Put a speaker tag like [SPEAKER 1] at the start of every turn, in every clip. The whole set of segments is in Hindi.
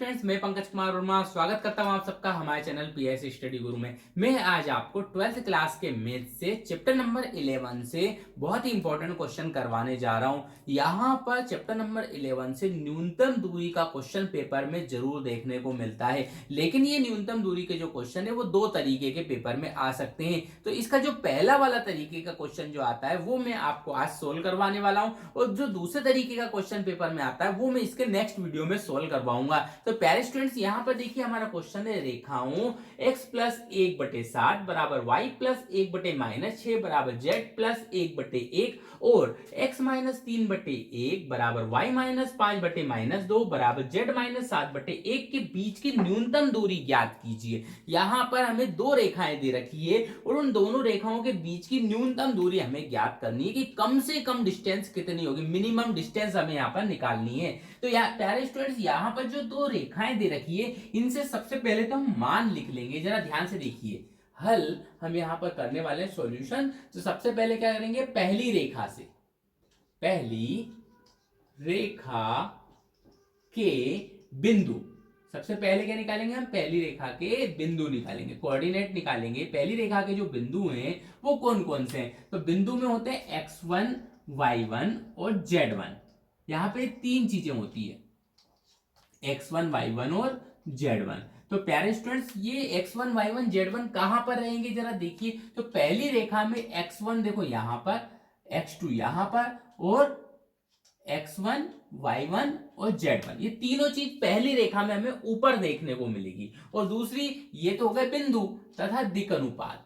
[SPEAKER 1] स्टूडेंट्स, मैं पंकज कुमार वर्मा स्वागत करता हूं आप सबका हमारे चैनल पीएस स्टडी गुरु में। मैं आज आपको 12th क्लास के मैथ से चैप्टर नंबर 11 से बहुत ही इंपॉर्टेंट क्वेश्चन करवाने जा रहा हूं। यहां पर चैप्टर नंबर 11 से न्यूनतम दूरी का क्वेश्चन पेपर में जरूर देखने को मिलता है, लेकिन ये न्यूनतम दूरी के जो क्वेश्चन है वो दो तरीके के पेपर में आ सकते हैं। तो इसका जो पहला वाला तरीके का क्वेश्चन जो आता है वो मैं आपको आज सोल्व करवाने वाला हूं, और जो दूसरे तरीके का क्वेश्चन पेपर में आता है वो मैं इसके नेक्स्ट वीडियो में सोल्व करवाऊंगा। तो प्यारे स्टूडेंट्स, यहां पर देखिए हमारा क्वेश्चन है रेखाओं x प्लस 1/7 बराबर y प्लस 1/-6 बराबर z प्लस 1/1 और x माइनस 3/1 बराबर y माइनस 5/-2 बराबर z माइनस 7/1 के बीच की न्यूनतम दूरी ज्ञात कीजिए। यहां पर हमें दो रेखाएं दे रखी है और उन दोनों रेखाओं के बीच की न्यूनतम दूरी हमें ज्ञात करनी है कि कम से कम डिस्टेंस कितनी होगी, मिनिमम डिस्टेंस हमें यहाँ पर निकालनी है। तो यार प्यारे स्टूडेंट्स, यहाँ पर जो दो रेखाएं दे रखी है इनसे सबसे पहले तो हम मान लिख लेंगे। जरा ध्यान से देखिए, हल हम यहाँ पर करने वाले हैं सॉल्यूशन। तो सबसे पहले क्या करेंगे, पहली रेखा से पहली रेखा के बिंदु, सबसे पहले क्या निकालेंगे हम, पहली रेखा के बिंदु निकालेंगे, कोऑर्डिनेट निकालेंगे। पहली रेखा के जो बिंदु हैं वो कौन कौन से हैं, तो बिंदु में होते हैं x1 y1 और z1। यहां पे तीन चीजें होती है, x1 y1 और z1। तो प्यारे स्टूडेंट्स, ये x1 y1 z1 कहां पर रहेंगे जरा देखिए। तो पहली रेखा में x1 देखो यहां पर, x2 यहां पर और x1 y1 और z1, ये तीनों चीज पहली रेखा में हमें ऊपर देखने को मिलेगी। और दूसरी ये तो हो गए बिंदु तथा दिक अनुपात,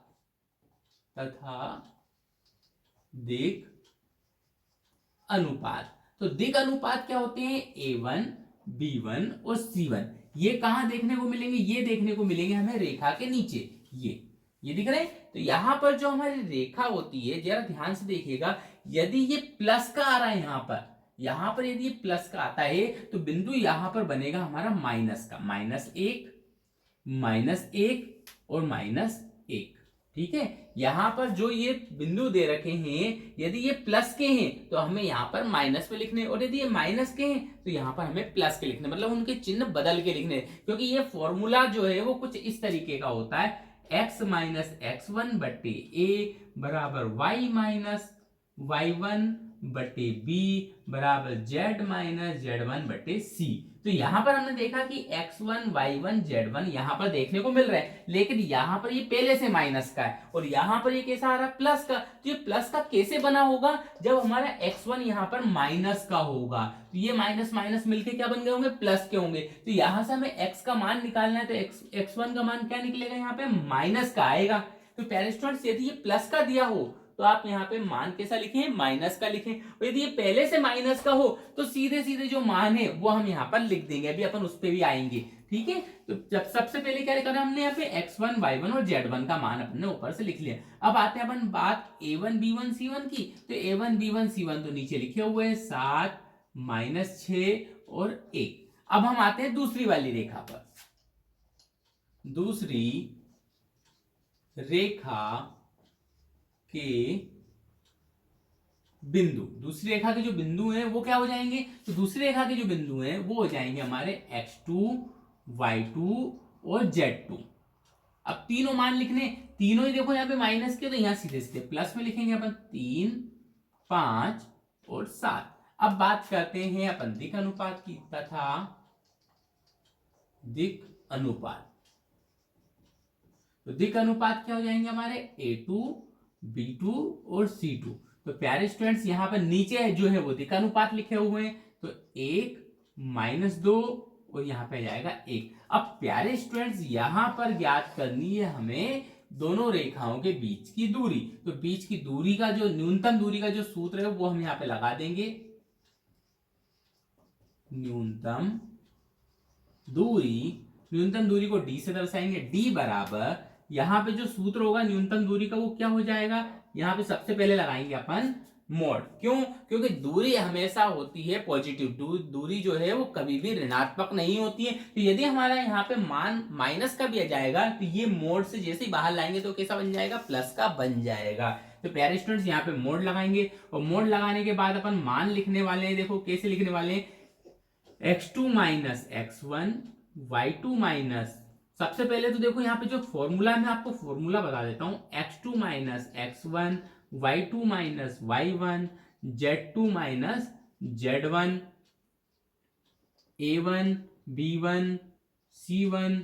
[SPEAKER 1] तो दिक अनुपात क्या होते हैं, a1 b1 और c1। ये कहां देखने को मिलेंगे, ये देखने को मिलेंगे हमें रेखा के नीचे, ये दिख रहे हैं। तो यहां पर जो हमारी रेखा होती है, जरा ध्यान से देखिएगा, यदि ये प्लस का आ रहा है यहां पर यदि ये प्लस का आता है तो बिंदु यहां पर बनेगा हमारा माइनस का, -1 और -1। ठीक है, यहां पर जो ये बिंदु दे रखे हैं, यदि ये प्लस के हैं तो हमें यहां पर माइनस पे लिखने, और यदि ये माइनस के हैं तो यहां पर हमें प्लस के लिखने, मतलब उनके चिन्ह बदल के लिखने। क्योंकि ये फॉर्मूला जो है वो कुछ इस तरीके का होता है, x माइनस x1 बटे a बराबर y माइनस y1 बटे b बराबर z माइनस z1 बटे c। तो यहां पर हमने देखा कि x1 y1 z1 यहां पर देखने को मिल रहा है, लेकिन यहां पर ये पहले से माइनस का है और यहां पर ये कैसा आ रहा है, प्लस का। तो ये प्लस का कैसे बना होगा, जब हमारा x1 यहां पर माइनस का होगा, तो ये माइनस माइनस मिलके क्या बन गए होंगे, प्लस के होंगे। तो यहां से हमें x का मान निकालना है, तो x1 का मान क्या निकलेगा, यहाँ पे माइनस का आएगा। तो प्यारे स्टूडेंट्स, यदि ये प्लस का दिया हो तो आप यहाँ पे मान कैसा लिखें, माइनस का लिखें। और यदि ये पहले से माइनस का हो तो सीधे सीधे जो मान है वो हम यहाँ पर लिख देंगे, अभी अपन उस पर भी आएंगे। ठीक है, तो जब सबसे पहले क्या करा हमने, यहाँ पे x1 y1 और z1 का मान अपने ऊपर से लिख लिया। अब आते हैं अपन बात a1 b1 c1 की। तो a1 b1 c1 तो नीचे लिखे हुए हैं, 7 -6 और 1। अब हम आते हैं दूसरी वाली रेखा पर। दूसरी रेखा के बिंदु, दूसरी रेखा के जो बिंदु हैं वो क्या हो जाएंगे, तो दूसरी रेखा के जो बिंदु हैं वो हो जाएंगे हमारे x2 y2 और z2। अब तीनों मान लिखने, तीनों ही देखो यहाँ पे माइनस के, तो यहाँ सीधे सीधे प्लस में लिखेंगे अपन, 3 5 और 7। अब बात करते हैं अपन दिक अनुपात की तथा दिक अनुपात। तो दिक अनुपात क्या हो जाएंगे हमारे, a2 b2 और c2। तो प्यारे स्टूडेंट्स, यहां पर नीचे जो है वो दिक अनुपात लिखे हुए हैं, तो 1 -2 और यहां पे जाएगा 1। अब प्यारे स्टूडेंट्स, यहां पर ज्ञात करनी है हमें दोनों रेखाओं के बीच की दूरी। तो बीच की दूरी का जो न्यूनतम दूरी का जो सूत्र है वो हम यहां पे लगा देंगे, न्यूनतम दूरी को d से दर्शाएंगे, d बराबर, यहां पे जो सूत्र होगा न्यूनतम दूरी का वो क्या हो जाएगा, यहां पे सबसे पहले लगाएंगे अपन मोड। क्यों, क्योंकि दूरी हमेशा होती है पॉजिटिव, दूरी जो है वो कभी भी ऋणात्मक नहीं होती है। तो यदि हमारा यहाँ पे मान माइनस का भी आ जाएगा तो ये मोड से जैसे ही बाहर लाएंगे तो कैसा बन जाएगा, प्लस का बन जाएगा। तो प्यारे स्टूडेंट्स, यहाँ पे मोड लगाएंगे और मोड लगाने के बाद अपन मान लिखने वाले हैं, देखो कैसे लिखने वाले हैं, x2 minus x1 y2 minus, सबसे पहले तो देखो यहाँ पे जो फॉर्मूला है मैं आपको फॉर्मूला बता देता हूं, x2 minus x1, y2 minus y1, z2 minus z1, a1 b1 c1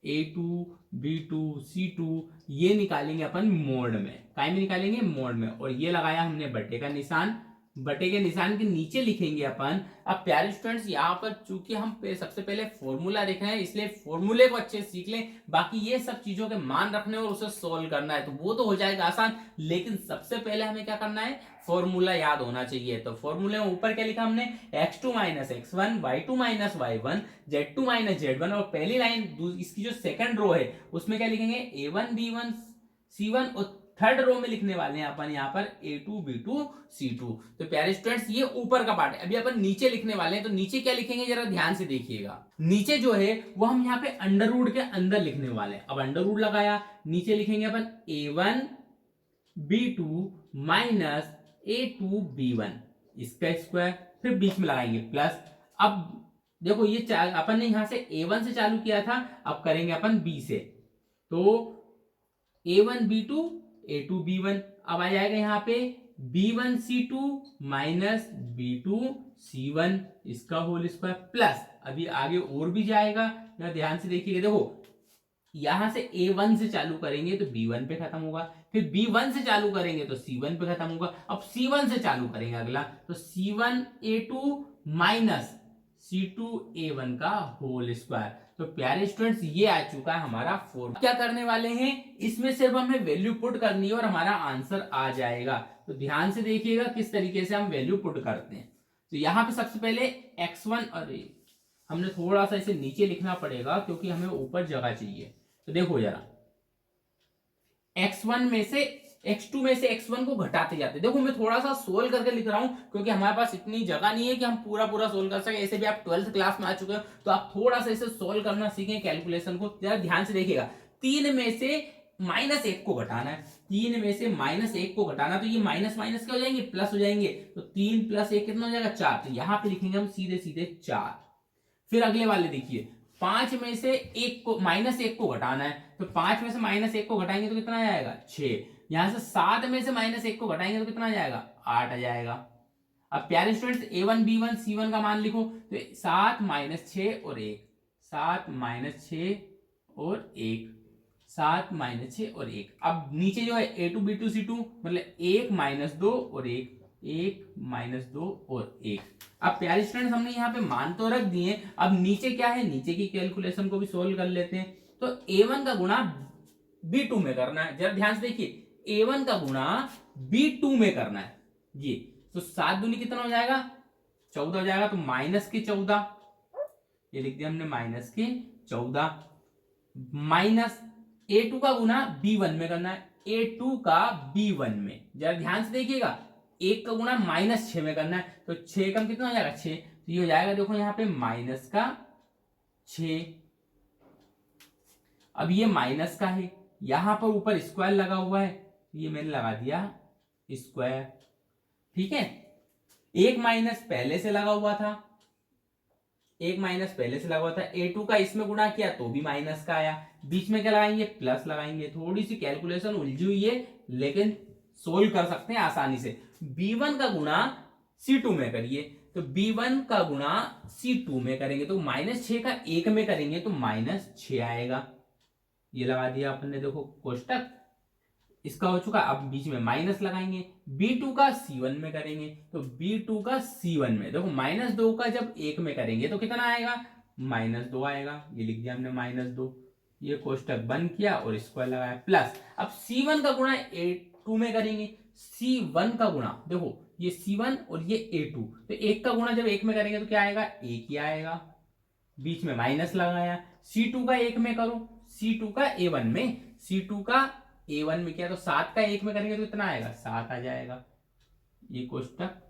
[SPEAKER 1] a2 b2 c2, ये निकालेंगे अपन मोड में, काय में निकालेंगे, मोड में। और ये लगाया हमने बटे का निशान, बटे के निशान के नीचे लिखेंगे अपन। अब प्यारे स्टूडेंट्स यहाँ पर चूंकि हम सबसे पहले फॉर्मूला देख रहे हैं, इसलिए फॉर्मूले को अच्छे से सीख लें, बाकी ये सब चीजों के मान रखने और उसे सोल्व करना है तो वो तो हो जाएगा आसान, लेकिन सबसे पहले हमें क्या करना है, फॉर्मूला याद होना चाहिए। तो फॉर्मूले में ऊपर क्या लिखा हमने, x2 minus x1, y2 minus y1, z2 minus z1, और पहली लाइन इसकी जो सेकंड रो है उसमें क्या लिखेंगे, a1 b1 c1, और थर्ड रो में लिखने वाले हैं अपन यहाँ पर a2 b2 c2। तो प्यारे स्टूडेंट्स ये ऊपर का पार्ट है, अभी अपन नीचे लिखने वाले हैं। तो नीचे क्या लिखेंगे जरा ध्यान से देखिएगा, नीचे जो है वो हम यहाँ पे अंडर रूट के अंदर लिखने वाले हैं। अब अंडर रूट लगाया, नीचे लिखेंगे अपन a1 b2 minus a2 b1, इसका स्क्वायर, फिर बीच में लगाएंगे प्लस। अब देखो ये अपन ने यहां से a1 से चालू किया था, अब करेंगे अपन b से, तो a1 b2 a2 b1, अब आ जाएगा यहाँ पे b1 c2 minus b2 c1, इसका होल स्क्वायर प्लस, अभी आगे और भी जाएगा, यहाँ ध्यान से देखिएगा, देखो यहां से a1 से चालू करेंगे तो b1 पे खत्म होगा, फिर b1 से चालू करेंगे तो c1 पे खत्म होगा, अब c1 से चालू करेंगे अगला, तो c1 a2 minus c2 a1 का होल स्क्वायर। तो प्यारे स्टूडेंट्स ये आ चुका है हमारा फॉर्मूला। क्या करने वाले हैं, इसमें सिर्फ हमें वैल्यू पुट करनी है और हमारा आंसर आ जाएगा। तो ध्यान से देखिएगा किस तरीके से हम वैल्यू पुट करते हैं। तो यहाँ पे सबसे पहले x1, अरे हमने थोड़ा सा इसे नीचे लिखना पड़ेगा क्योंकि हमें ऊपर जगह चाहिए। तो देखो जरा, x1 में से x2 में से x1 को घटाते जाते, देखो मैं थोड़ा सा सोल्व करके लिख रहा हूं क्योंकि हमारे पास इतनी जगह नहीं है कि हम पूरा पूरा सोल्व कर सके। ऐसे भी आप 12th क्लास में आ चुके हो तो आप थोड़ा सा इसे सोल्व करना सीखें, कैलकुलेशन को जरा ध्यान से देखिएगा। 3 में से -1 को घटाना है, 3 में से -1 को घटाना, तो ये माइनस माइनस क्या हो जाएंगे, प्लस हो जाएंगे। तो 3 + 1 कितना हो जाएगा, 4। तो यहां पे लिखेंगे हम सीधे सीधे 4। फिर अगले वाले देखिए, 5 में से -1 को घटाना है, तो 5 में से -1 को घटाएंगे तो कितना आ जाएगा, 6। यहां से 7 में से -1 को घटाएंगे तो कितना आ जाएगा, 8 आ जाएगा। अब प्यारे स्टूडेंट्स a1 b1 c1 का मान लिखो, तो 7 - 6 और 1, 7 - 6 और 1, 7 - 6 और 1। अब नीचे जो है a2 b2 c2 मतलब 1 - 2 और 1, 1 - 2 और 1। अब प्यारे स्टूडेंट्स हमने यहाँ पे मान तो रख दिए, अब नीचे क्या है, नीचे की कैलकुलेशन को भी सोल्व कर लेते हैं। तो a1 का गुणा b2 में करना है, जरा ध्यान से देखिए, a1 का गुणा b2 में करना है ये। तो 7 दूनी कितना हो जाएगा, 14 हो जाएगा। तो -14, ये लिख दिया हमने -14, माइनस a2 का गुणा b1 में करना है, a2 का b1 में, जरा ध्यान से देखिएगा, 1 का गुणा -6 में करना है, तो 6 कम कितना हो जाएगा, 6। तो ये हो जाएगा देखो यहाँ पे -6। अब ये माइनस का है, यहां पर ऊपर स्क्वायर लगा हुआ है, ये मैंने लगा दिया स्क्वायर, ठीक है। एक माइनस पहले से लगा हुआ था, a2 का इसमें गुणा किया तो भी माइनस का आया, बीच में क्या लगाएंगे, प्लस लगाएंगे। थोड़ी सी कैलकुलेशन उलझी हुई है लेकिन सोल्व कर सकते हैं आसानी से। b1 का गुणा c2 में करिए, तो b1 का गुणा c2 में करेंगे तो -6 का 1 में करेंगे तो -6 आएगा, ये लगा दिया अपन ने, देखो कोष्टक इसका हो चुका। अब बीच में माइनस लगाएंगे, b2 का c1 में करेंगे तो b2 का c1 में, देखो -2 का जब 1 में करेंगे तो कितना आएगा, -2 आएगा, ये लिख दिया हमने -2, ये कोष्टक बंद किया और स्क्वायर लगाया प्लस। अब c1 का गुणा a2 में करेंगे, c1 का गुणा, देखो ये c1 और ये a2, तो 1 का गुणा जब 1 में करेंगे तो क्या आएगा, 1 ही आएगा, बीच में माइनस लगाया। c2 का 1 में करो, c2 का a1 में, c2 का a1 में किया तो 7 का 1 में करेंगे तो कितना आएगा, 7 आ जाएगा। ये कोष्टक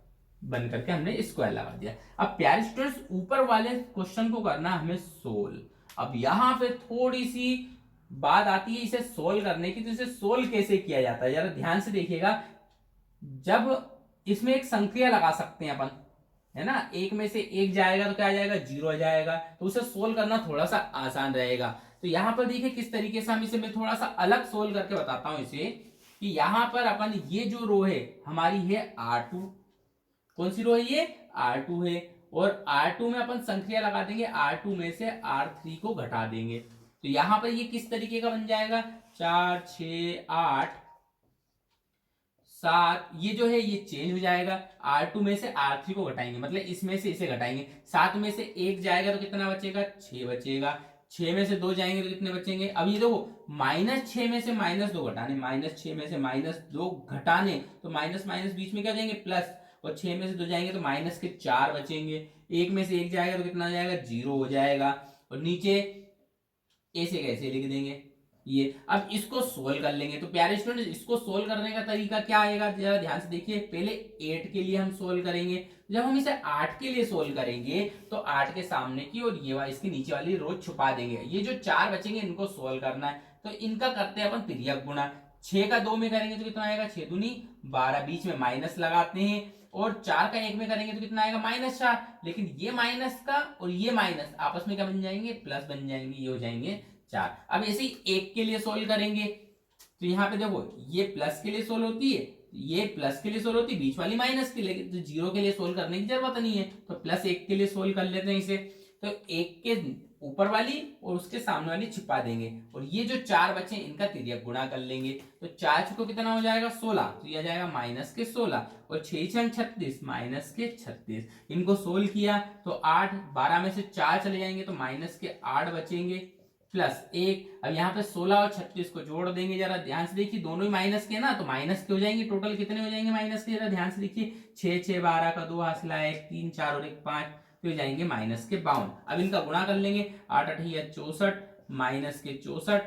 [SPEAKER 1] बंद करके हमने स्क्वायर लगा दिया। अब प्यारे स्टूडेंट्स ऊपर वाले क्वेश्चन को करना हमें सोल्व। अब यहां पे थोड़ी सी बात आती है इसे सोल्व करने की, तो इसे सोल्व कैसे किया जाता है जरा ध्यान से देखिएगा। जब इसमें एक संक्रिया लगा सकते हैं अपन, है ना, एक में से एक जाएगा तो क्या आ जाएगा, 0 आ जाएगा। तो उसे सोल्व करना थोड़ा सा आसान रहेगा। तो यहाँ पर देखिए किस तरीके से हम इसे, मैं थोड़ा सा अलग सोल्व करके बताता हूं इसे, कि यहाँ पर अपन ये जो रो है हमारी है R2, कौन सी रो है ये, R2 है, और R2 में अपन संख्या लगा देंगे, R2 में से R3 को घटा देंगे। तो यहां पर ये किस तरीके का बन जाएगा, 4 6 8 7, ये जो है ये चेंज हो जाएगा। R2 में से R3 को घटाएंगे, मतलब इसमें से इसे घटाएंगे। 7 में से 1 जाएगा तो कितना बचेगा, 6 बचेगा। 6 में से 2 जाएंगे तो कितने बचेंगे, अब ये देखो -6 में से -2 घटाने, -6 में से -2 घटाने, तो माइनस माइनस बीच में क्या जाएंगे, प्लस, और 6 में से 2 जाएंगे तो -4 बचेंगे। 1 में से 1 जाएगा तो कितना हो जाएगा, 0 हो जाएगा। और नीचे ऐसे कैसे लिख देंगे ये। अब इसको सोल्व कर लेंगे। तो प्यारे स्टूडेंट, इसको सोल्व करने का तरीका क्या आएगा, जरा ध्यान से देखिए। पहले 8 के लिए हम सोल्व करेंगे। जब हम इसे 8 के लिए सोल्व करेंगे तो 8 के सामने की और ये इसके नीचे वाली रो छुपा देंगे। ये जो 4 बचेंगे इनको सोल्व करना है, तो इनका करते हैं अपन तिर्यक गुणा। 6 का 2 में करेंगे तो कितना आएगा, 6 दूनी 12, बीच में माइनस लगाते हैं। और 4 का 1 में करेंगे तो कितना आएगा, -4। लेकिन ये माइनस का और ये माइनस आपस में क्या बन जाएंगे, प्लस बन जाएंगे, ये हो जाएंगे 4। अब ऐसे ही 1 के लिए सोल्व करेंगे। तो यहाँ पे देखो ये प्लस के लिए सोल्व होती है, ये प्लस के लिए सोल्व होती है, बीच वाली माइनस के लिए। तो 0 के लिए सोल्व करने की जरूरत नहीं है, तो +1 के लिए सोल्व कर लेते हैं इसे। तो 1 के ऊपर वाली और उसके सामने वाली छिपा देंगे, और ये जो 4 बचे इनका तिर्यक गुणा कर लेंगे। तो 4 को कितना हो जाएगा, 16, तो ये आ जाएगा -16, और 6 6 36, -36। इनको सोल्व किया तो 8, 12 में से 4 चले जाएंगे तो -8 बचेंगे, +1। अब यहाँ पे 16 और 36 को जोड़ देंगे। जरा ध्यान से देखिए, दोनों ही माइनस के ना, तो माइनस के हो जाएंगे। टोटल कितने हो जाएंगे माइनस के, जरा ध्यान से देखिए। 6 6 12 का 2 हासिल आया, 1 3 4 और 1 5, तो हो जाएंगे -52। अब इनका गुणा कर लेंगे, 8 8 64, -64,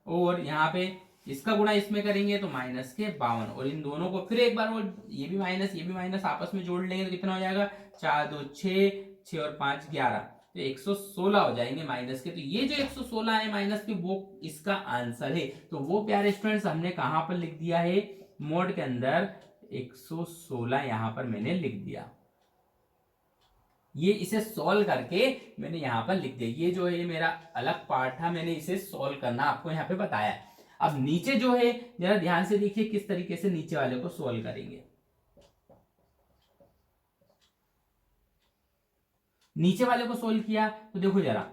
[SPEAKER 1] और यहाँ पे इसका गुणा इसमें करेंगे तो -52, और इन दोनों को फिर एक बार वो ये भी माइनस आपस में जोड़ लेंगे तो कितना हो जाएगा, 4 2 6, 6 और 5 11, तो 116 हो जाएंगे माइनस के। तो ये जो 116 है माइनस के, वो इसका आंसर है। तो वो प्यारे स्टूडेंट्स हमने कहां पर लिख दिया है, मोड के अंदर 116 यहां पर मैंने लिख दिया। ये इसे सॉल्व करके मैंने यहां पर लिख दिया। ये जो है मेरा अलग पार्ट था, मैंने इसे सॉल्व करना आपको यहाँ पे बताया। अब नीचे जो है जरा ध्यान से देखिए किस तरीके से नीचे वाले को सॉल्व करेंगे। नीचे वाले को सोल्व किया तो देखो जरा,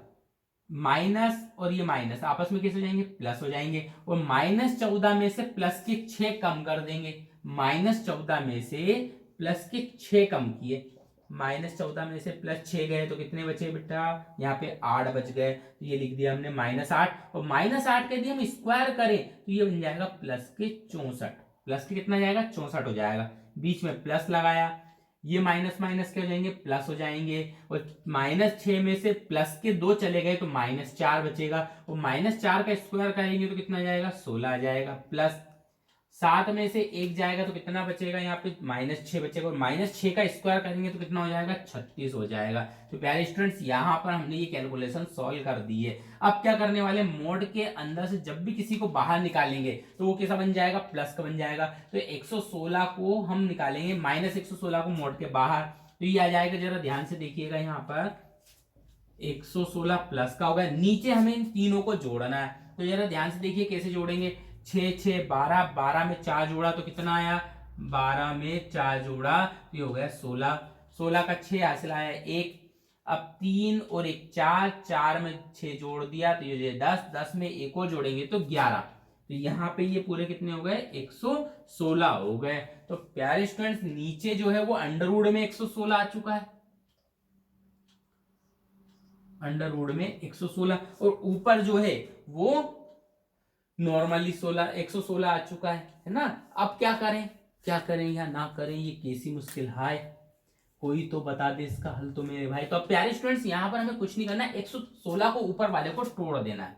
[SPEAKER 1] माइनस और ये माइनस आपस में कैसे हो जाएंगे, प्लस हो जाएंगे। और -14 में से प्लस के 6 कम कर देंगे। -14 में से प्लस के 6 कम किए, -14 में से +6 गए तो कितने बचे बेटा, यहाँ पे 8 बच गए। तो ये लिख दिया हमने -8, और -8 के यदि हम स्क्वायर करें तो ये बन जाएगा प्लस के 64। प्लस के कितना जाएगा, 64 हो जाएगा। बीच में प्लस लगाया, ये माइनस माइनस के हो जाएंगे, प्लस हो जाएंगे। और -6 में से प्लस के 2 चले गए तो -4 बचेगा, और -4 का स्क्वायर करेंगे तो कितना जाएगा, 16 आ जाएगा। प्लस 7 में से 1 जाएगा तो कितना बचेगा, यहाँ पे -6 बचेगा, और -6 का स्क्वायर करेंगे तो कितना हो जाएगा, 36 हो जाएगा। तो प्यारे स्टूडेंट्स, यहाँ पर हमने ये कैलकुलेशन सॉल्व कर दी है। अब क्या करने वाले, मोड के अंदर से जब भी किसी को बाहर निकालेंगे तो वो कैसा बन जाएगा, प्लस का बन जाएगा। तो 116 को हम निकालेंगे, -116 को मोड के बाहर, तो ये आ जाएगा। जरा ध्यान से देखिएगा, यहाँ पर 116 प्लस का होगा। नीचे हमें इन तीनों को जोड़ना है, तो जरा ध्यान से देखिए कैसे जोड़ेंगे। 6 6 12, 12 में 4 जोड़ा तो कितना आया, 12 में 4 जोड़ा तो ये हो गया 16। 16 का 6 हासिल आया 1। अब 3 और 1 4, 4 में 6 जोड़ दिया तो ये 10, 10 में 1 और जोड़ेंगे तो 11। तो यहाँ पे ये पूरे कितने हो गए, 116 हो गए। तो प्यारे स्टूडेंट्स, नीचे जो है वो अंडर रूट में 116 आ चुका है, अंडर रूट में 116, और ऊपर जो है वो नॉर्मली 116 आ चुका है ना। अब क्या करें, क्या करें या ना करें, ये कैसी मुश्किल है, कोई तो बता दे इसका हल तो मेरे भाई। तो अब प्यारे स्टूडेंट्स, यहां पर हमें कुछ नहीं करना है, 116 को ऊपर वाले को तोड़ देना है।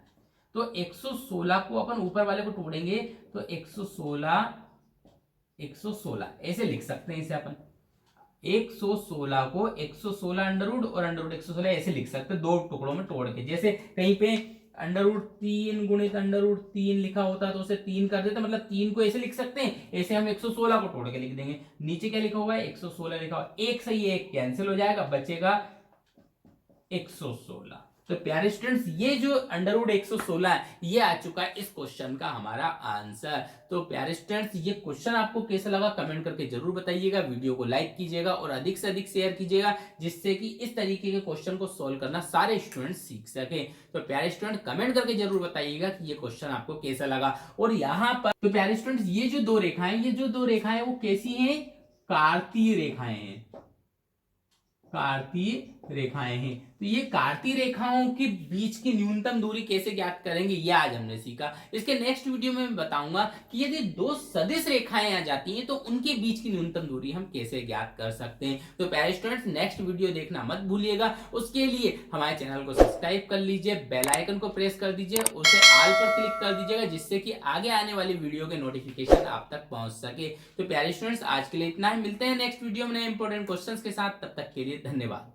[SPEAKER 1] तो 116 को अपन ऊपर वाले को तोड़ेंगे तो 116 ऐसे लिख सकते हैं इसे अपन। 116 को 116 अंडर रूट और अंडर रूट 116 ऐसे लिख सकते हैं, दो टुकड़ों में तोड़ के। जैसे कहीं पे √3 गुणित √3 लिखा होता तो उसे 3 कर देते, मतलब 3 को ऐसे लिख सकते हैं, ऐसे हम 116 को तोड़ के लिख देंगे। नीचे क्या लिखा हुआ है, 116 लिखा हुआ, एक सही है, एक कैंसिल हो जाएगा, बचेगा 116। तो प्यारे स्टूडेंट्स, ये जो √116 है, ये आ चुका है इस क्वेश्चन का हमारा आंसर। तो प्यारे स्टूडेंट्स, ये क्वेश्चन आपको कैसा लगा कमेंट करके जरूर बताइएगा, वीडियो को लाइक कीजिएगा और अधिक से अधिक शेयर कीजिएगा, जिससे कि इस तरीके के क्वेश्चन को सोल्व करना सारे स्टूडेंट सीख सके। तो प्यारे स्टूडेंट, कमेंट करके जरूर बताइएगा कि ये क्वेश्चन आपको कैसा लगा। और यहाँ पर तो प्यारे स्टूडेंट्स, ये जो दो रेखाएं वो कैसी हैं, कार्तीय रेखाएं हैं, कार्तीय रेखाएं हैं। तो ये कार्तीय रेखाओं के बीच की न्यूनतम दूरी कैसे ज्ञात करेंगे, ये आज हमने सीखा। इसके नेक्स्ट वीडियो में मैं बताऊंगा कि यदि दो सदिश रेखाएं आ जाती हैं तो उनके बीच की न्यूनतम दूरी हम कैसे ज्ञात कर सकते हैं। तो प्यारे स्टूडेंट्स, नेक्स्ट वीडियो देखना मत भूलिएगा। उसके लिए हमारे चैनल को सब्सक्राइब कर लीजिए, बेल आइकन को प्रेस कर दीजिए, उसे ऑल पर क्लिक कर दीजिएगा, जिससे कि आगे आने वाली वीडियो के नोटिफिकेशन आप तक पहुंच सके। तो प्यारे स्टूडेंट्स, आज के लिए इतना ही, मिलते हैं नेक्स्ट वीडियो में नए इंपॉर्टेंट क्वेश्चंस के साथ। तब तक के लिए धन्यवाद।